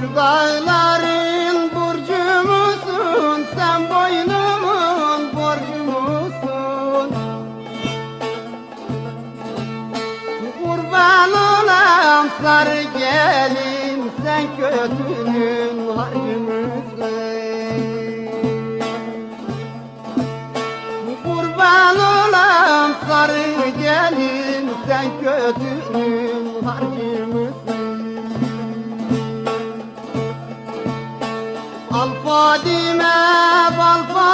Şu dağların burcu musun, sen boynumun borcu musun? Kurban olam sarı gelin, sen kötünün harcı mısın? Kurban olam sarı gelin, sen kötünün harcı mısın? Al Fadime, bal Fadime.